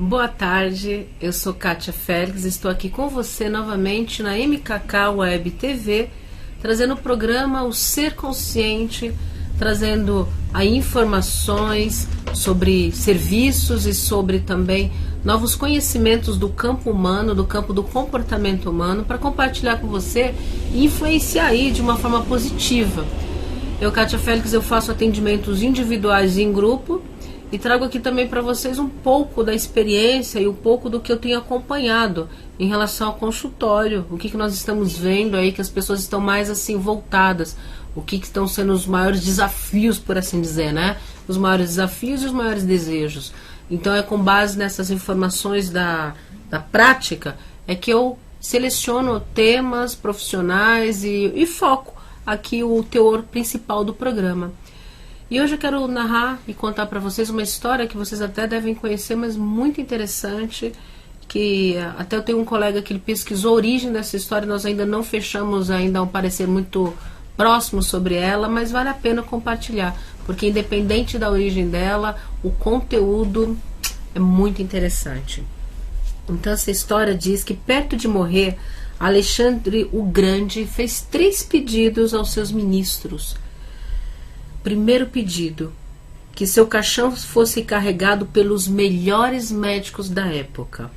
Boa tarde, eu sou Kátia Félix, estou aqui com você novamente na MKK Web TV, trazendo o programa O Ser Consciente, trazendo aí informações sobre serviços e sobre também novos conhecimentos do campo humano, do campo do comportamento humano, para compartilhar com você e influenciar aí de uma forma positiva. Eu, Kátia Félix, eu faço atendimentos individuais e em grupo e trago aqui também para vocês um pouco da experiência e um pouco do que eu tenho acompanhado em relação ao consultório, o que nós estamos vendo aí que as pessoas estão mais assim voltadas, o que estão sendo os maiores desafios, por assim dizer, né? Os maiores desafios e os maiores desejos. Então é com base nessas informações da prática é que eu seleciono temas profissionais e foco aqui o teor principal do programa. E hoje eu quero narrar e contar para vocês uma história que vocês até devem conhecer, mas muito interessante, que até eu tenho um colega que ele pesquisou a origem dessa história, nós ainda não fechamos ainda um parecer muito próximo sobre ela, mas vale a pena compartilhar, porque independente da origem dela, o conteúdo é muito interessante. Então essa história diz que perto de morrer, Alexandre o Grande fez 3 pedidos aos seus ministros. Primeiro pedido, que seu caixão fosse carregado pelos melhores médicos da época.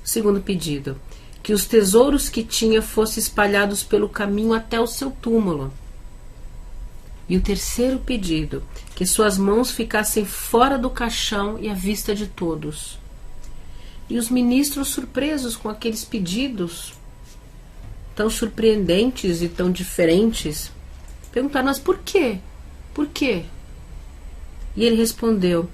Segundo pedido, que os tesouros que tinha fossem espalhados pelo caminho até o seu túmulo. E o terceiro pedido, que suas mãos ficassem fora do caixão e à vista de todos. E os ministros, surpresos com aqueles pedidos tão surpreendentes e tão diferentes, perguntaram: mas por quê? Por quê? E ele respondeu: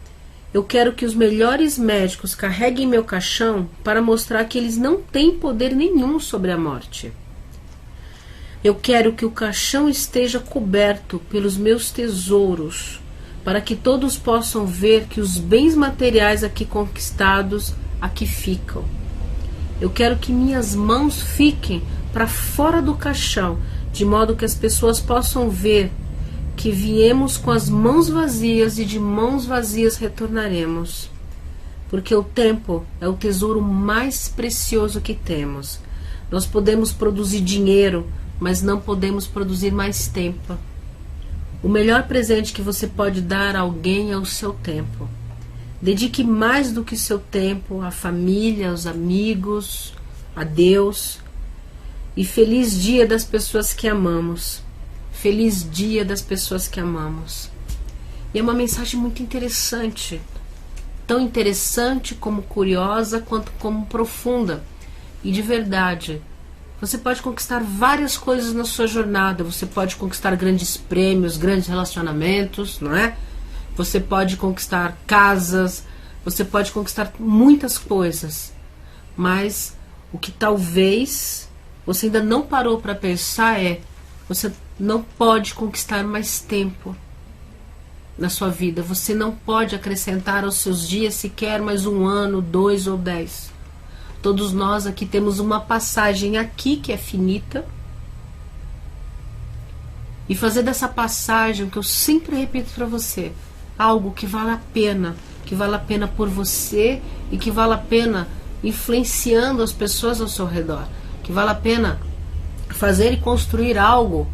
eu quero que os melhores médicos carreguem meu caixão para mostrar que eles não têm poder nenhum sobre a morte. Eu quero que o caixão esteja coberto pelos meus tesouros, para que todos possam ver que os bens materiais aqui conquistados aqui ficam. Eu quero que minhas mãos fiquem para fora do caixão, de modo que as pessoas possam ver que viemos com as mãos vazias e de mãos vazias retornaremos. Porque o tempo é o tesouro mais precioso que temos. Nós podemos produzir dinheiro, mas não podemos produzir mais tempo. O melhor presente que você pode dar a alguém é o seu tempo. Dedique mais do que seu tempo à família, aos amigos, a Deus. E feliz dia das pessoas que amamos. Feliz dia das pessoas que amamos. E é uma mensagem muito interessante. Tão interessante como curiosa, quanto como profunda. E de verdade, você pode conquistar várias coisas na sua jornada. Você pode conquistar grandes prêmios, grandes relacionamentos, não é? Você pode conquistar casas. Você pode conquistar muitas coisas. Mas o que talvez você ainda não parou para pensar você não pode conquistar mais tempo na sua vida. Você não pode acrescentar aos seus dias sequer mais 1 ano, 2 ou 10. Todos nós aqui temos uma passagem aqui que é finita. E fazer dessa passagem, que eu sempre repito para você, algo que vale a pena por você e que vale a pena influenciando as pessoas ao seu redor. Que vale a pena fazer e construir algo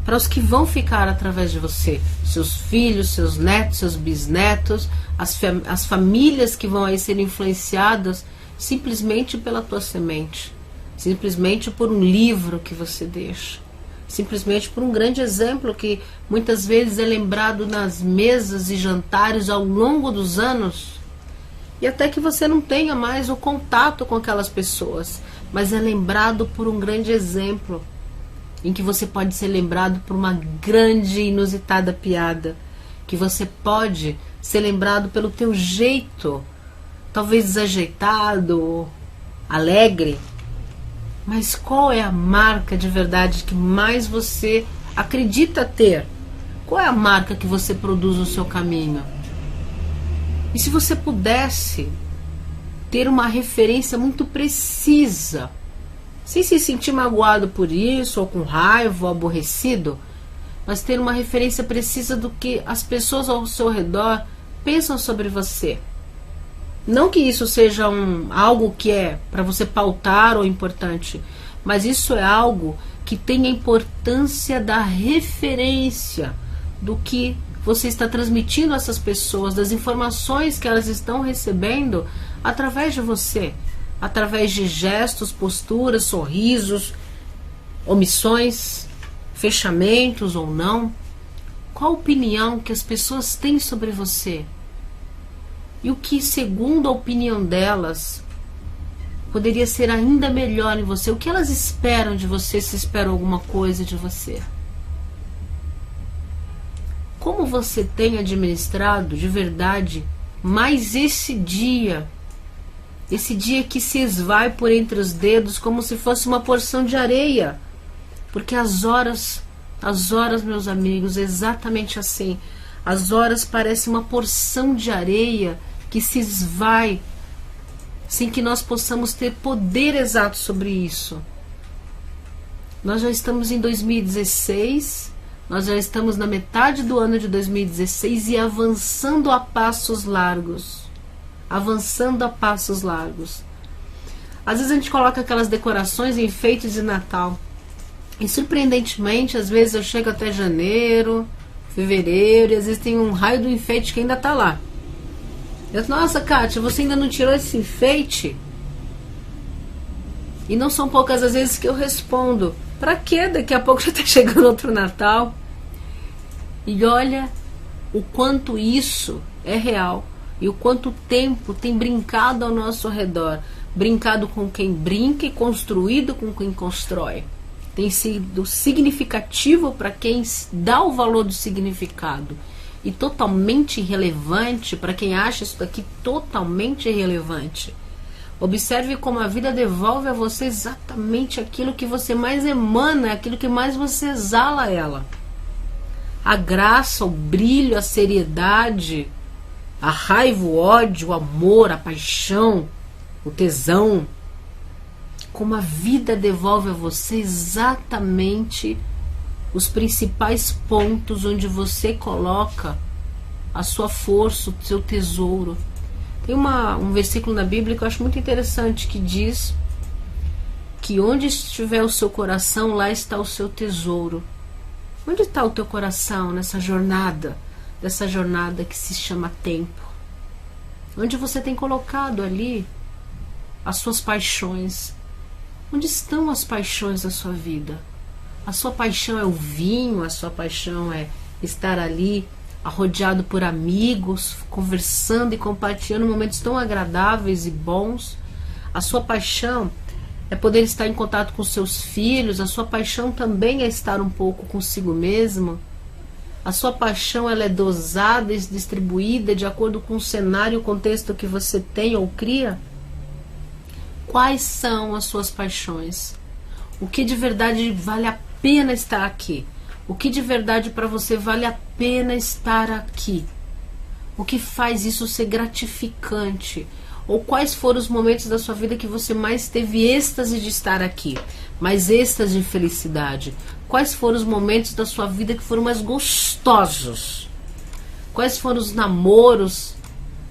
para os que vão ficar através de você, seus filhos, seus netos, seus bisnetos, as famílias que vão aí ser influenciadas simplesmente pela tua semente, simplesmente por um livro que você deixa, simplesmente por um grande exemplo que muitas vezes é lembrado nas mesas e jantares ao longo dos anos, e até que você não tenha mais o contato com aquelas pessoas, mas é lembrado por um grande exemplo, em que você pode ser lembrado por uma grande e inusitada piada, que você pode ser lembrado pelo teu jeito, talvez desajeitado, alegre, mas qual é a marca de verdade que mais você acredita ter? Qual é a marca que você produz no seu caminho? E se você pudesse ter uma referência muito precisa, sem se sentir magoado por isso, ou com raiva, ou aborrecido, mas ter uma referência precisa do que as pessoas ao seu redor pensam sobre você. Não que isso seja algo que é para você pautar ou importante, mas isso é algo que tem a importância da referência do que você está transmitindo a essas pessoas, das informações que elas estão recebendo através de você, através de gestos, posturas, sorrisos, omissões, fechamentos ou não. Qual a opinião que as pessoas têm sobre você? E o que, segundo a opinião delas, poderia ser ainda melhor em você? O que elas esperam de você, se esperam alguma coisa de você? Como você tem administrado de verdade mais esse dia que se esvai por entre os dedos como se fosse uma porção de areia? Porque as horas, meus amigos, é exatamente assim. As horas parecem uma porção de areia que se esvai sem que nós possamos ter poder exato sobre isso. Nós já estamos em 2016, nós já estamos na metade do ano de 2016 e avançando a passos largos. Avançando a passos largos. Às vezes a gente coloca aquelas decorações, enfeites de Natal. E surpreendentemente, às vezes eu chego até janeiro, fevereiro, e às vezes tem um raio do enfeite que ainda está lá. Eu falo, nossa, Kátia, você ainda não tirou esse enfeite? E não são poucas as vezes que eu respondo, pra quê? Daqui a pouco já está chegando outro Natal. E olha o quanto isso é real. E o quanto o tempo tem brincado ao nosso redor. Brincado com quem brinca e construído com quem constrói. Tem sido significativo para quem dá o valor do significado. E totalmente irrelevante para quem acha isso daqui totalmente irrelevante. Observe como a vida devolve a você exatamente aquilo que você mais emana, aquilo que mais você exala a ela. A graça, o brilho, a seriedade, a raiva, o ódio, o amor, a paixão, o tesão. Como a vida devolve a você exatamente os principais pontos onde você coloca a sua força, o seu tesouro. Tem um versículo na Bíblia que eu acho muito interessante, que diz que onde estiver o seu coração, lá está o seu tesouro. Onde está o teu coração nessa jornada, dessa jornada que se chama tempo? Onde você tem colocado ali as suas paixões? Onde estão as paixões da sua vida? A sua paixão é o vinho, a sua paixão é estar ali rodeado por amigos, conversando e compartilhando momentos tão agradáveis e bons. A sua paixão é poder estar em contato com seus filhos. A sua paixão também é estar um pouco consigo mesmo. A sua paixão, ela é dosada e distribuída de acordo com o cenário e o contexto que você tem ou cria. Quais são as suas paixões? O que de verdade vale a pena estar aqui? O que de verdade para você vale a pena estar aqui? O que faz isso ser gratificante? Ou quais foram os momentos da sua vida que você mais teve êxtase de estar aqui? Mais êxtase de felicidade? Quais foram os momentos da sua vida que foram mais gostosos? Quais foram os namoros?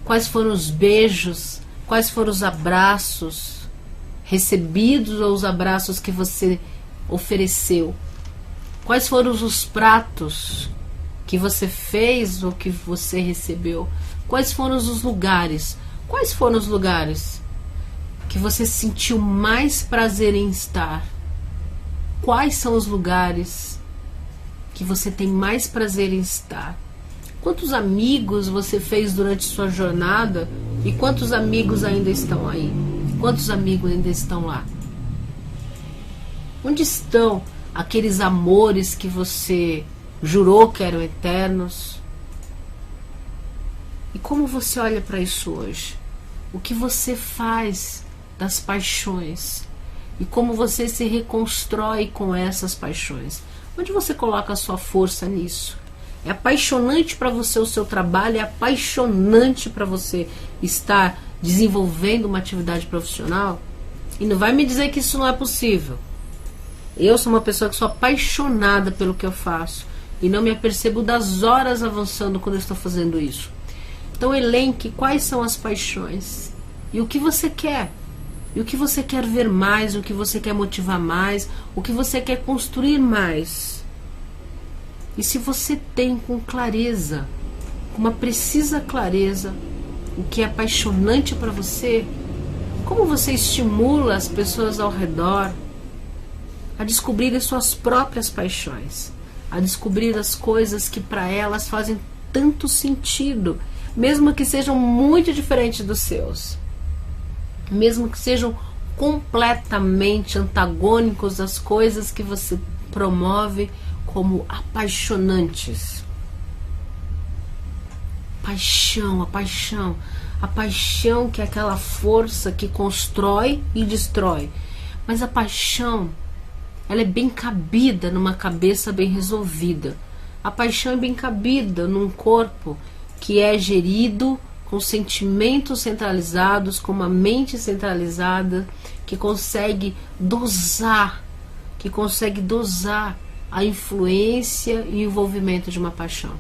Quais foram os beijos? Quais foram os abraços recebidos ou os abraços que você ofereceu? Quais foram os pratos que você fez ou que você recebeu? Quais foram os lugares? Quais foram os lugares que você sentiu mais prazer em estar? Quais são os lugares que você tem mais prazer em estar? Quantos amigos você fez durante sua jornada e quantos amigos ainda estão aí? Quantos amigos ainda estão lá? Onde estão aqueles amores que você jurou que eram eternos? E como você olha para isso hoje? O que você faz das paixões? E como você se reconstrói com essas paixões? Onde você coloca a sua força nisso? É apaixonante para você o seu trabalho? É apaixonante para você estar desenvolvendo uma atividade profissional? E não vai me dizer que isso não é possível. Eu sou uma pessoa que sou apaixonada pelo que eu faço e não me apercebo das horas avançando quando eu estou fazendo isso. Então elenque quais são as paixões e o que você quer. E o que você quer ver mais, o que você quer motivar mais, o que você quer construir mais. E se você tem com clareza, com uma precisa clareza, o que é apaixonante para você, como você estimula as pessoas ao redor a descobrirem suas próprias paixões, a descobrir as coisas que para elas fazem tanto sentido, mesmo que sejam muito diferentes dos seus, mesmo que sejam completamente antagônicos às coisas que você promove como apaixonantes. Paixão, a paixão que é aquela força que constrói e destrói. Mas a paixão, ela é bem cabida numa cabeça bem resolvida. A paixão é bem cabida num corpo que é gerido com sentimentos centralizados, com uma mente centralizada, que consegue dosar a influência e o envolvimento de uma paixão.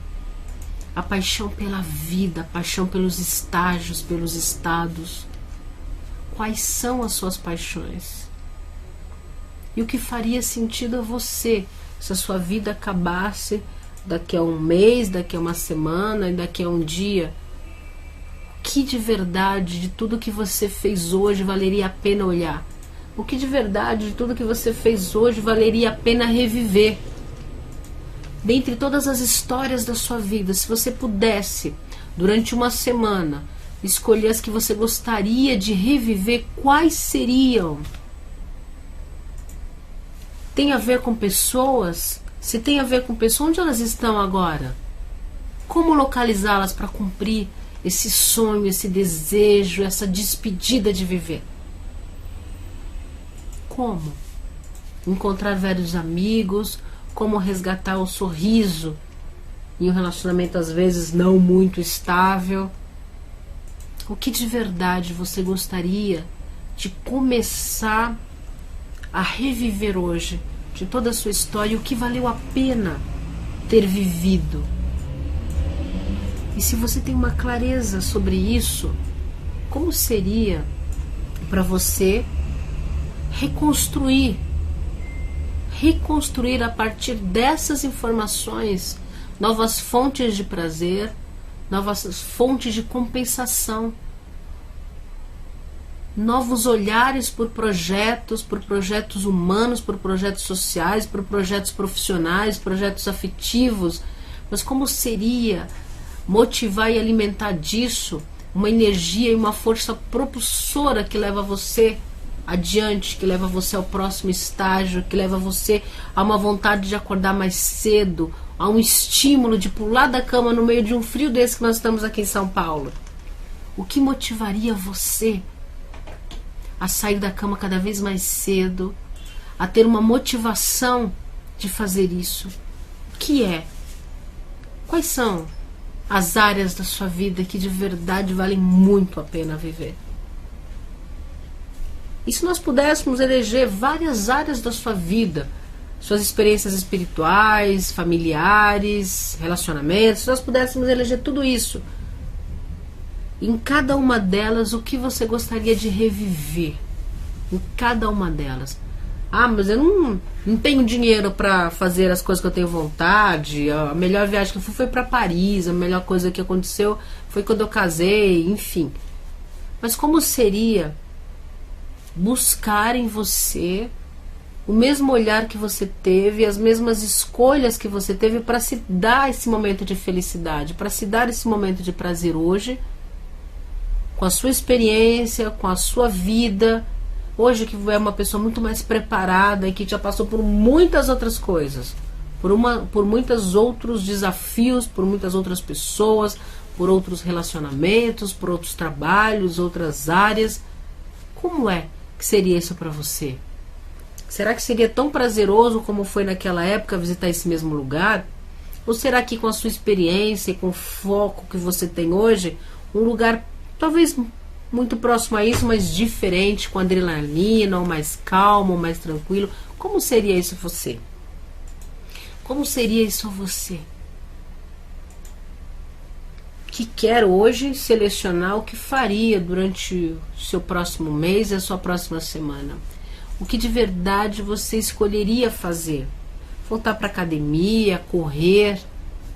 A paixão pela vida, a paixão pelos estágios, pelos estados. Quais são as suas paixões? E o que faria sentido a você se a sua vida acabasse daqui a um mês, daqui a uma semana e daqui a um dia? O que de verdade de tudo que você fez hoje valeria a pena olhar? O que de verdade de tudo que você fez hoje valeria a pena reviver? Dentre todas as histórias da sua vida, se você pudesse, durante uma semana, escolher as que você gostaria de reviver, quais seriam? Tem a ver com pessoas? Se tem a ver com pessoas, onde elas estão agora? Como localizá-las para cumprir esse sonho, esse desejo, essa despedida de viver? Como? Encontrar velhos amigos, como resgatar o sorriso em um relacionamento às vezes não muito estável. O que de verdade você gostaria de começar a reviver hoje, de toda a sua história, o que valeu a pena ter vivido? E se você tem uma clareza sobre isso, como seria para você reconstruir a partir dessas informações novas fontes de prazer, novas fontes de compensação, novos olhares por projetos humanos, por projetos sociais, por projetos profissionais, projetos afetivos. Mas como seria motivar e alimentar disso uma energia e uma força propulsora que leva você adiante, que leva você ao próximo estágio, que leva você a uma vontade de acordar mais cedo, a um estímulo de pular da cama no meio de um frio desse que nós estamos aqui em São Paulo? O que motivaria você a sair da cama cada vez mais cedo, a ter uma motivação de fazer isso? O que é? Quais são as áreas da sua vida que de verdade valem muito a pena viver? E se nós pudéssemos eleger várias áreas da sua vida, suas experiências espirituais, familiares, relacionamentos, se nós pudéssemos eleger tudo isso, em cada uma delas, o que você gostaria de reviver? Em cada uma delas. Ah, mas eu não tenho dinheiro para fazer as coisas que eu tenho vontade. A melhor viagem que eu fui foi para Paris. A melhor coisa que aconteceu foi quando eu casei, enfim. Mas como seria buscar em você o mesmo olhar que você teve, as mesmas escolhas que você teve para se dar esse momento de felicidade, para se dar esse momento de prazer hoje, com a sua experiência, com a sua vida, hoje que é uma pessoa muito mais preparada e que já passou por muitas outras coisas, por muitos outros desafios, por muitas outras pessoas, por outros relacionamentos, por outros trabalhos, outras áreas. Como é que seria isso para você? Será que seria tão prazeroso como foi naquela época visitar esse mesmo lugar? Ou será que com a sua experiência e com o foco que você tem hoje, um lugar talvez muito próximo a isso, mas diferente, com adrenalina, ou mais calmo, ou mais tranquilo? Como seria isso você? Como seria isso você? que quer hoje selecionar o que faria durante o seu próximo mês e a sua próxima semana. O que de verdade você escolheria fazer? Voltar para a academia, correr,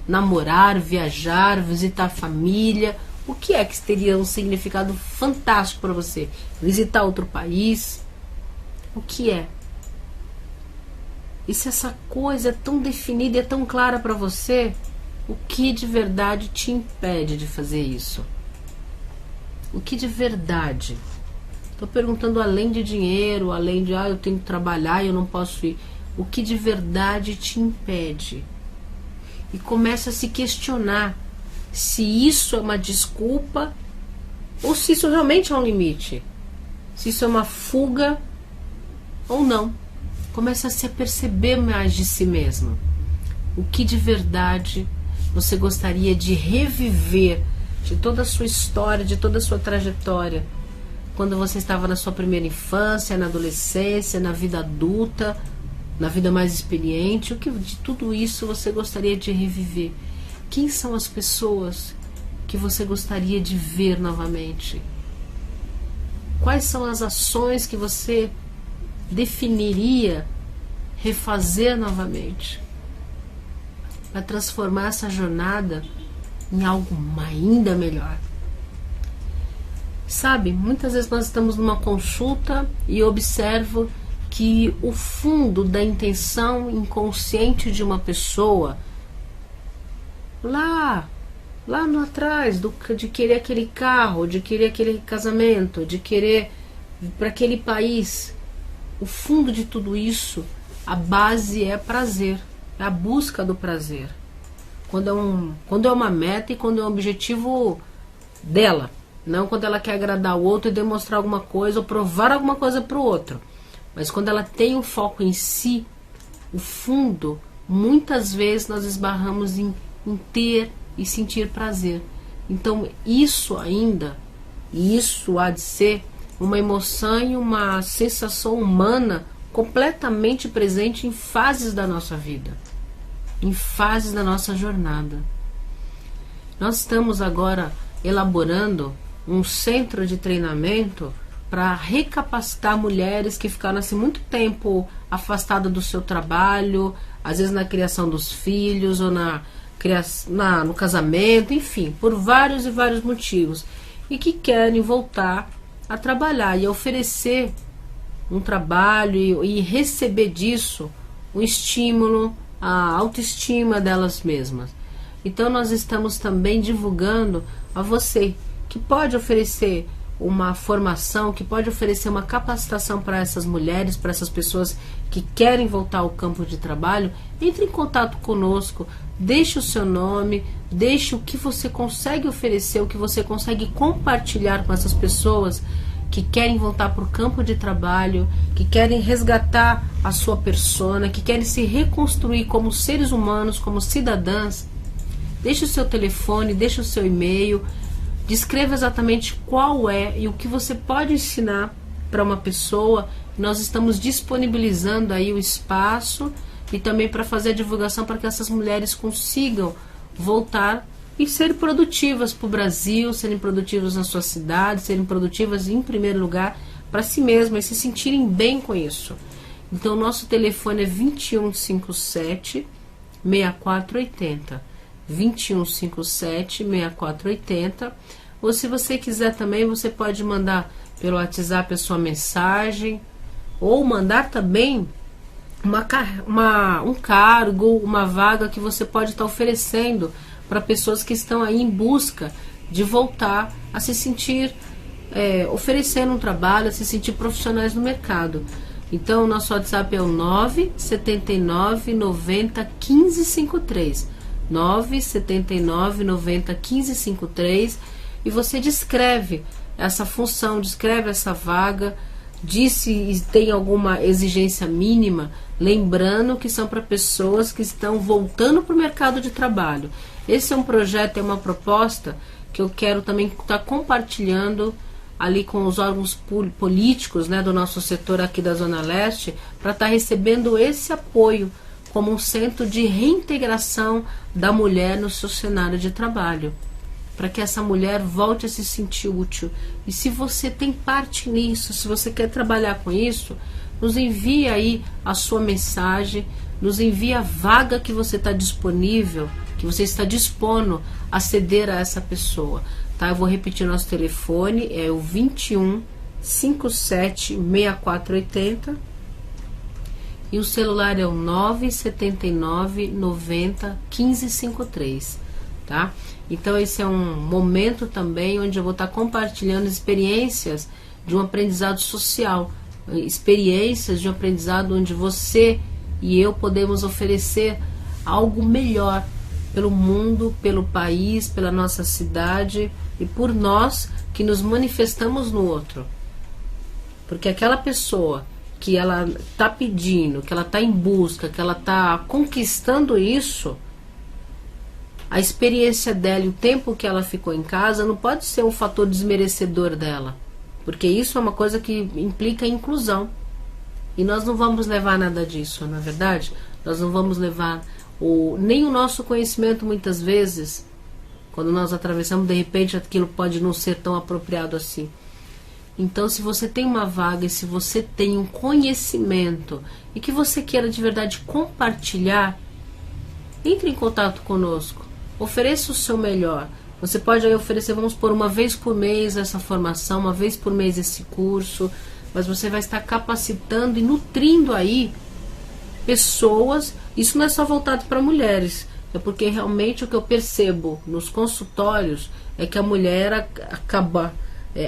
namorar, viajar, visitar a família? O que é que teria um significado fantástico para você? Visitar outro país? O que é? E se essa coisa é tão definida e é tão clara para você, o que de verdade te impede de fazer isso? O que de verdade? Estou perguntando além de dinheiro, além de eu tenho que trabalhar e eu não posso ir. O que de verdade te impede? E começa a se questionar se isso é uma desculpa ou se isso realmente é um limite. Se isso é uma fuga ou não. Começa a se perceber mais de si mesmo. O que de verdade você gostaria de reviver de toda a sua história, de toda a sua trajetória, quando você estava na sua primeira infância, na adolescência, na vida adulta, na vida mais experiente? O que de tudo isso você gostaria de reviver? Quem são as pessoas que você gostaria de ver novamente? Quais são as ações que você definiria refazer novamente para transformar essa jornada em algo ainda melhor? Sabe, muitas vezes nós estamos numa consulta e observo que o fundo da intenção inconsciente de uma pessoa, lá no atrás, de querer aquele carro, de querer aquele casamento, de querer para aquele país, o fundo de tudo isso, a base é prazer, é a busca do prazer. Quando é uma meta e quando é um objetivo dela, não quando ela quer agradar o outro e demonstrar alguma coisa ou provar alguma coisa para o outro. Mas quando ela tem um foco em si, o fundo, muitas vezes nós esbarramos em ter e sentir prazer. Então isso há de ser uma emoção e uma sensação humana completamente presente em fases da nossa vida, em fases da nossa jornada. Nós estamos agora elaborando um centro de treinamento para recapacitar mulheres que ficaram assim muito tempo afastadas do seu trabalho, às vezes na criação dos filhos ou no casamento, enfim, por vários e vários motivos, e que querem voltar a trabalhar e oferecer um trabalho e receber disso um estímulo, a autoestima delas mesmas. Então nós estamos também divulgando a você que pode oferecer uma formação, que pode oferecer uma capacitação para essas mulheres, para essas pessoas que querem voltar ao campo de trabalho. Entre em contato conosco, deixe o seu nome, deixe o que você consegue oferecer, o que você consegue compartilhar com essas pessoas que querem voltar para o campo de trabalho, que querem resgatar a sua persona, que querem se reconstruir como seres humanos, como cidadãs. Deixe o seu telefone, deixe o seu e-mail, descreva exatamente qual é e o que você pode ensinar para uma pessoa. Nós estamos disponibilizando aí o espaço e também para fazer a divulgação para que essas mulheres consigam voltar e serem produtivas para o Brasil, serem produtivas na sua cidade, serem produtivas em primeiro lugar para si mesmas e se sentirem bem com isso. Então nosso telefone é 2157 6480. 2157-6480. Ou se você quiser também, você pode mandar pelo WhatsApp a sua mensagem, ou mandar também um cargo, uma vaga que você pode estar oferecendo para pessoas que estão aí em busca de voltar a se sentir oferecendo um trabalho, a se sentir profissionais no mercado. Então o nosso WhatsApp é o 979 90 1553. 979 90 1553, e você descreve essa função, descreve essa vaga, diz se tem alguma exigência mínima, lembrando que são para pessoas que estão voltando para o mercado de trabalho. Esse é um projeto, é uma proposta que eu quero também estar compartilhando ali com os órgãos políticos, né, do nosso setor aqui da Zona Leste, para estar recebendo esse apoio como um centro de reintegração da mulher no seu cenário de trabalho. para que essa mulher volte a se sentir útil. E se você tem parte nisso, se você quer trabalhar com isso, nos envie aí a sua mensagem, nos envie a vaga que você está disponível, que você está dispondo a ceder a essa pessoa. Tá? Eu vou repetir nosso telefone, é o 21 57 6480 e o celular é o 979 90 1553, tá? Então esse é um momento também onde eu vou estar compartilhando experiências de um aprendizado social, experiências de um aprendizado onde você e eu podemos oferecer algo melhor pelo mundo, pelo país, pela nossa cidade e por nós que nos manifestamos no outro. Porque aquela pessoa que ela está pedindo, que ela está em busca, que ela está conquistando isso, a experiência dela e o tempo que ela ficou em casa não pode ser um fator desmerecedor dela, porque isso é uma coisa que implica inclusão. E nós não vamos levar nada disso, não é verdade? Nós não vamos levar nem o nosso conhecimento muitas vezes, quando nós atravessamos, de repente aquilo pode não ser tão apropriado assim. Então, se você tem uma vaga e se você tem um conhecimento e que você queira de verdade compartilhar, entre em contato conosco, ofereça o seu melhor. Você pode aí oferecer, vamos por uma vez por mês essa formação, uma vez por mês esse curso, mas você vai estar capacitando e nutrindo aí pessoas. Isso não é só voltado para mulheres, é porque realmente o que eu percebo nos consultórios é que a mulher acaba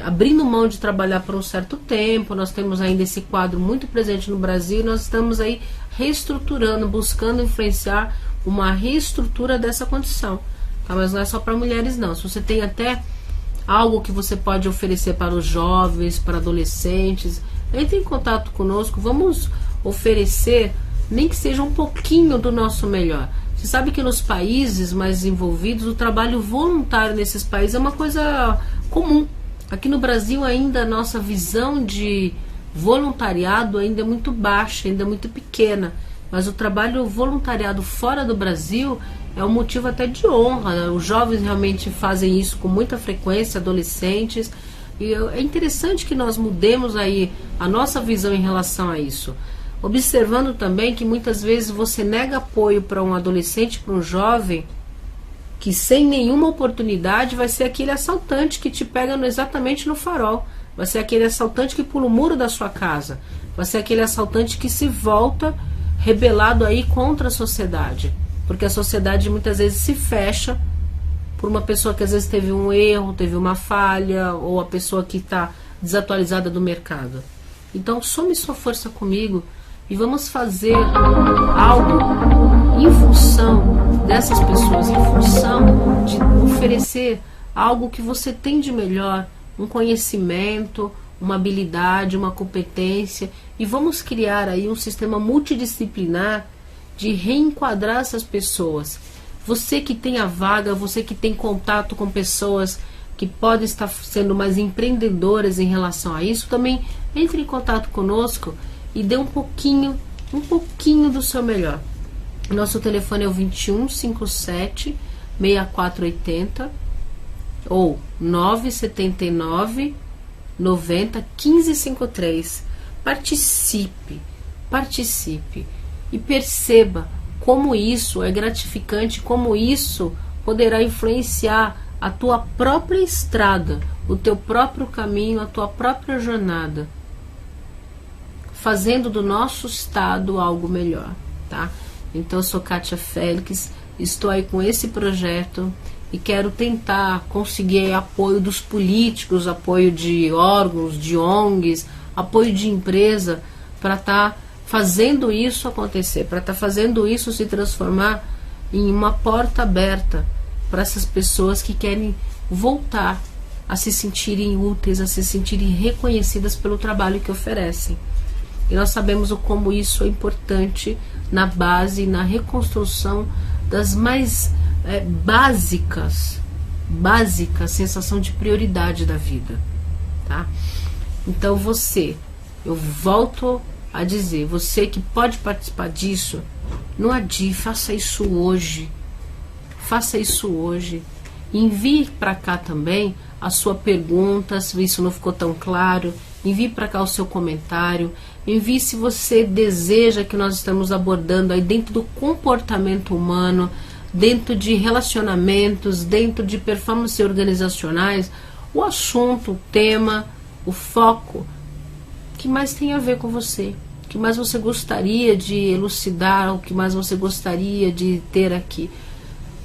abrindo mão de trabalhar por um certo tempo. Nós temos ainda esse quadro muito presente no Brasil e nós estamos aí reestruturando, buscando influenciar uma reestrutura dessa condição, tá? Mas não é só para mulheres não. Se você tem até algo que você pode oferecer para os jovens, para adolescentes, entre em contato conosco, vamos oferecer nem que seja um pouquinho do nosso melhor. Você sabe que nos países mais desenvolvidos o trabalho voluntário nesses países é uma coisa comum. Aqui no Brasil ainda a nossa visão de voluntariado ainda é muito baixa, ainda é muito pequena. Mas o trabalho voluntariado fora do Brasil é um motivo até de honra, né? Os jovens realmente fazem isso com muita frequência, adolescentes. E é interessante que nós mudemos aí a nossa visão em relação a isso. Observando também que muitas vezes você nega apoio para um adolescente, para um jovem, que sem nenhuma oportunidade vai ser aquele assaltante que te pega exatamente no farol, vai ser aquele assaltante que pula o muro da sua casa, vai ser aquele assaltante que se volta rebelado aí contra a sociedade, porque a sociedade muitas vezes se fecha por uma pessoa que às vezes teve um erro, teve uma falha, ou a pessoa que está desatualizada do mercado. Então some sua força comigo e vamos fazer algo em função dessas pessoas, em função de oferecer algo que você tem de melhor, um conhecimento, uma habilidade, uma competência, e vamos criar aí um sistema multidisciplinar de reenquadrar essas pessoas. Você que tem a vaga, você que tem contato com pessoas que podem estar sendo mais empreendedoras em relação a isso, também entre em contato conosco e dê um pouquinho do seu melhor. Nosso telefone é o 21 57 6480 ou 979 90 1553. Participe e perceba como isso é gratificante, como isso poderá influenciar a tua própria estrada, o teu próprio caminho, a tua própria jornada, fazendo do nosso estado algo melhor, tá? Então eu sou Kátia Félix, estou aí com esse projeto e quero tentar conseguir apoio dos políticos, apoio de órgãos, de ONGs, apoio de empresa, para estar fazendo isso acontecer, para estar fazendo isso se transformar em uma porta aberta para essas pessoas que querem voltar a se sentirem úteis, a se sentirem reconhecidas pelo trabalho que oferecem. E nós sabemos o como isso é importante na base, na reconstrução das mais básicas sensação de prioridade da vida, tá? Então eu volto a dizer, você que pode participar disso, não adie, faça isso hoje Envie para cá também a sua pergunta, se isso não ficou tão claro. Envie para cá o seu comentário. Envie se você deseja que nós estamos abordando aí dentro do comportamento humano, dentro de relacionamentos, dentro de performances organizacionais, o assunto, o tema, o foco que mais tem a ver com você, o que mais você gostaria de elucidar, o que mais você gostaria de ter aqui.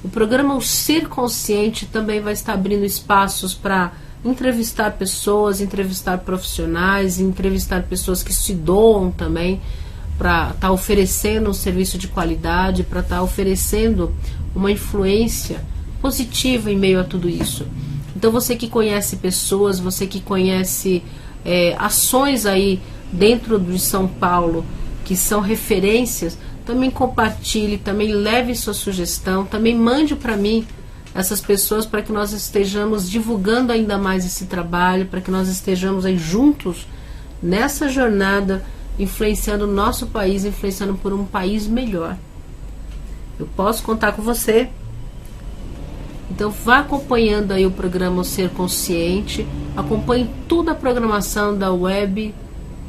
O programa O Ser Consciente também vai estar abrindo espaços para entrevistar pessoas, entrevistar profissionais, entrevistar pessoas que se doam também, para estar oferecendo um serviço de qualidade, para estar oferecendo uma influência positiva em meio a tudo isso. Então você que conhece pessoas, você que conhece ações aí dentro de São Paulo que são referências, também compartilhe, também leve sua sugestão, também mande para mim essas pessoas para que nós estejamos divulgando ainda mais esse trabalho, para que nós estejamos aí juntos nessa jornada, influenciando o nosso país, influenciando por um país melhor. Eu posso contar com você. Então vá acompanhando aí o programa O Ser Consciente, acompanhe toda a programação da Web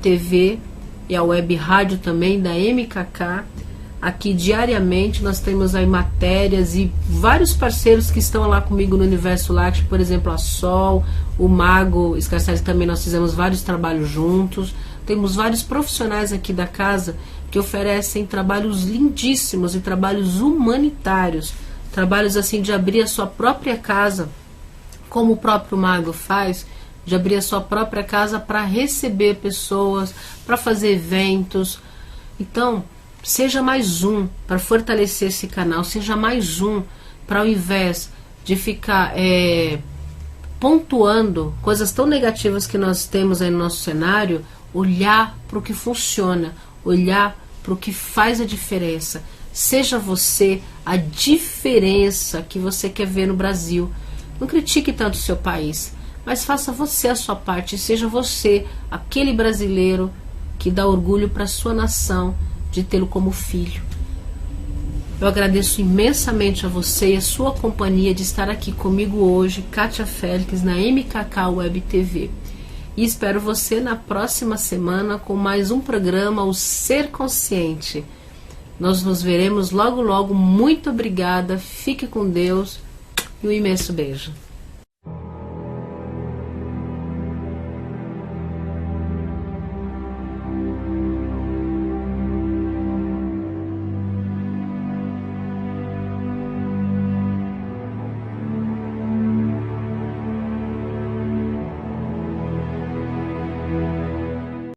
TV e a Web Rádio também, da MKK. Aqui diariamente nós temos aí matérias e vários parceiros que estão lá comigo no Universo Lácteo, por exemplo, a Sol, o Mago Scarcelli, também nós fizemos vários trabalhos juntos. Temos vários profissionais aqui da casa que oferecem trabalhos lindíssimos e trabalhos humanitários, trabalhos assim de abrir a sua própria casa, como o próprio Mago faz, de abrir a sua própria casa para receber pessoas, para fazer eventos. Então, seja mais um para fortalecer esse canal, seja mais um para, ao invés de ficar pontuando coisas tão negativas que nós temos aí no nosso cenário, olhar para o que funciona, olhar para o que faz a diferença. Seja você a diferença que você quer ver no Brasil. Não critique tanto o seu país, mas faça você a sua parte, seja você aquele brasileiro que dá orgulho para a sua nação de tê-lo como filho. Eu agradeço imensamente a você e a sua companhia de estar aqui comigo hoje, Kátia Félix, na MKK Web TV. E espero você na próxima semana com mais um programa, O Ser Consciente. Nós nos veremos logo logo. Muito obrigada, fique com Deus e um imenso beijo.